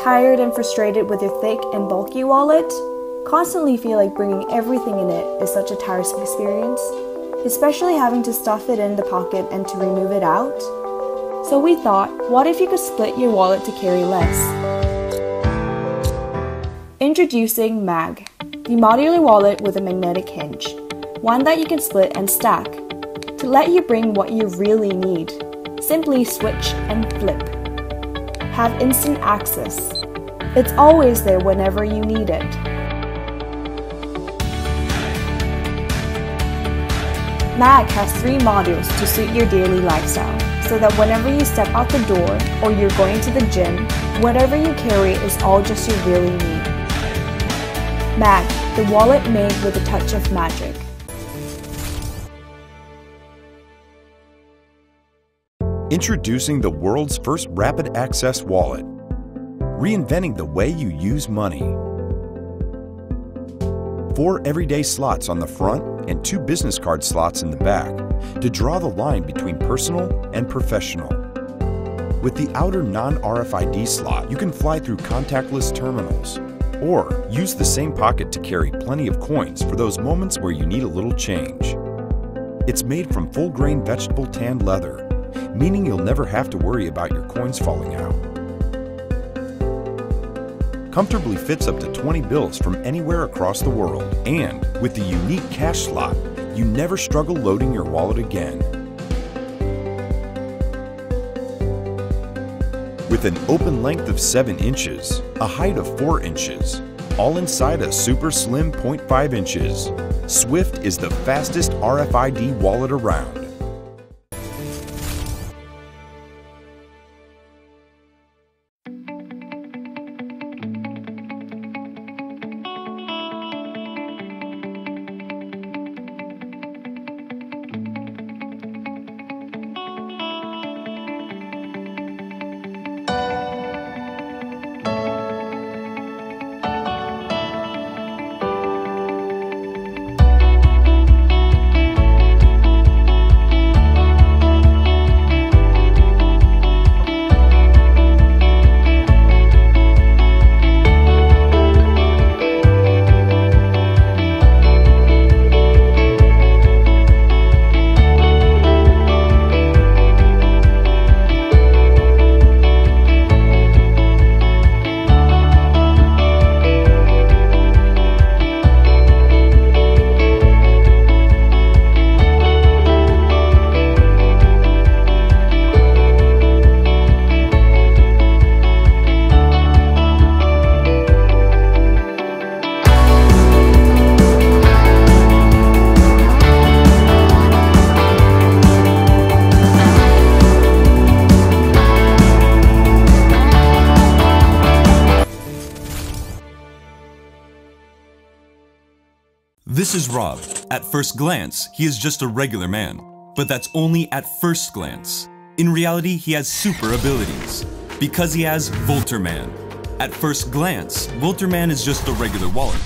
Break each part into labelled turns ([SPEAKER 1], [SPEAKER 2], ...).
[SPEAKER 1] Tired and frustrated with your thick and bulky wallet? Constantly feel like bringing everything in it is such a tiresome experience, especially having to stuff it in the pocket and to remove it out? So we thought, what if you could split your wallet to carry less? Introducing MAG, the modular wallet with a magnetic hinge, one that you can split and stack. To let you bring what you really need, simply switch and flip. Have instant access. It's always there whenever you need it. MAG has 3 modules to suit your daily lifestyle, so that whenever you step out the door or you're going to the gym, whatever you carry is all just you really need. MAG, the wallet made with a touch of magic.
[SPEAKER 2] Introducing the world's first rapid access wallet, reinventing the way you use money. 4 everyday slots on the front and 2 business card slots in the back to draw the line between personal and professional. With the outer non-RFID slot, you can fly through contactless terminals or use the same pocket to carry plenty of coins for those moments where you need a little change. It's made from full-grain vegetable tanned leather, meaning you'll never have to worry about your coins falling out. Comfortably fits up to 20 bills from anywhere across the world, and with the unique cash slot, you never struggle loading your wallet again. With an open length of 7 inches, a height of 4 inches, all inside a super slim 0.5 inches, Swift is the fastest RFID wallet around.
[SPEAKER 3] This is Rob. At first glance, he is just a regular man. But that's only at first glance. In reality, he has super abilities. Because he has Volterman. At first glance, Volterman is just a regular wallet.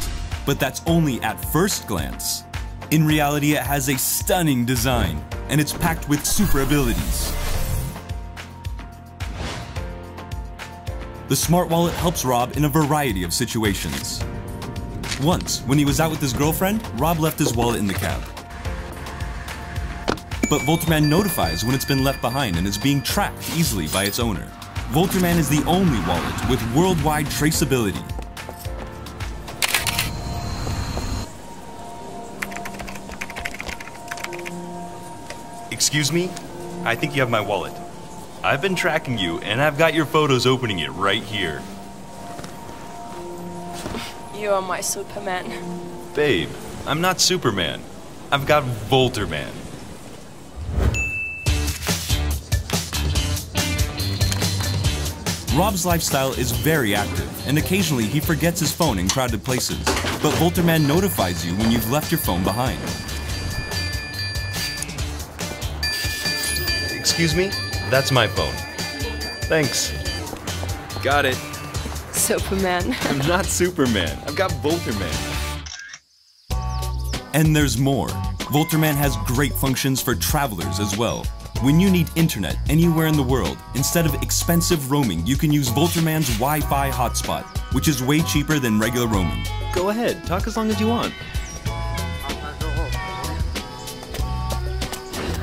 [SPEAKER 3] But that's only at first glance. In reality, it has a stunning design, and it's packed with super abilities. The Smart Wallet helps Rob in a variety of situations. Once, when he was out with his girlfriend, Rob left his wallet in the cab. But Volterman notifies when it's been left behind and is being tracked easily by its owner. Volterman is the only wallet with worldwide traceability.
[SPEAKER 4] Excuse me? I think you have my wallet. I've been tracking you, and I've got your photos opening it right here.
[SPEAKER 5] You are my Superman.
[SPEAKER 4] Babe, I'm not Superman. I've got Volterman.
[SPEAKER 3] Rob's lifestyle is very active, and occasionally he forgets his phone in crowded places. But Volterman notifies you when you've left your phone behind.
[SPEAKER 4] Excuse me? That's my phone. Thanks. Got it.
[SPEAKER 5] Superman.
[SPEAKER 4] I'm not Superman. I've got Volterman.
[SPEAKER 3] And there's more. Volterman has great functions for travelers as well. When you need internet anywhere in the world, instead of expensive roaming, you can use Volterman's Wi-Fi hotspot, which is way cheaper than regular roaming.
[SPEAKER 4] Go ahead, talk as long as you want.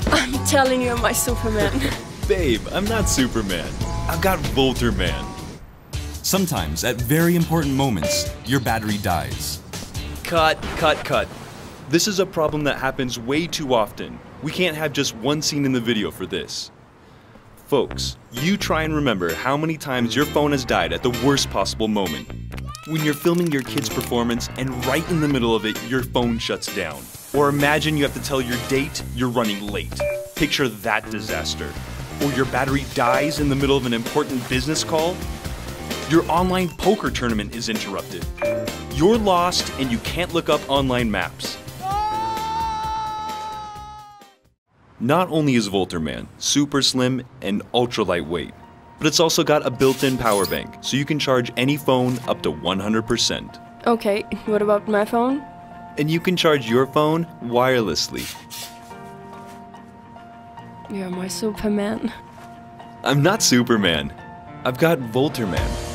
[SPEAKER 5] I'm telling you, I'm my Superman.
[SPEAKER 4] Babe, I'm not Superman. I've got Volterman.
[SPEAKER 3] Sometimes, at very important moments, your battery dies.
[SPEAKER 4] Cut. This is a problem that happens way too often. We can't have just one scene in the video for this. Folks, you try and remember how many times your phone has died at the worst possible moment. When you're filming your kid's performance and right in the middle of it, your phone shuts down. Or imagine you have to tell your date you're running late. Picture that disaster. Or your battery dies in the middle of an important business call. Your online poker tournament is interrupted. You're lost and you can't look up online maps. Not only is Volterman super slim and ultra lightweight, but it's also got a built-in power bank, so you can charge any phone up to 100%.
[SPEAKER 5] Okay, what about my phone?
[SPEAKER 4] And you can charge your phone wirelessly.
[SPEAKER 5] You're my Superman.
[SPEAKER 4] I'm not Superman. I've got Volterman.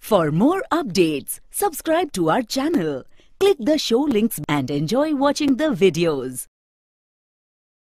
[SPEAKER 6] For more updates, subscribe to our channel, click the show links and enjoy watching the videos.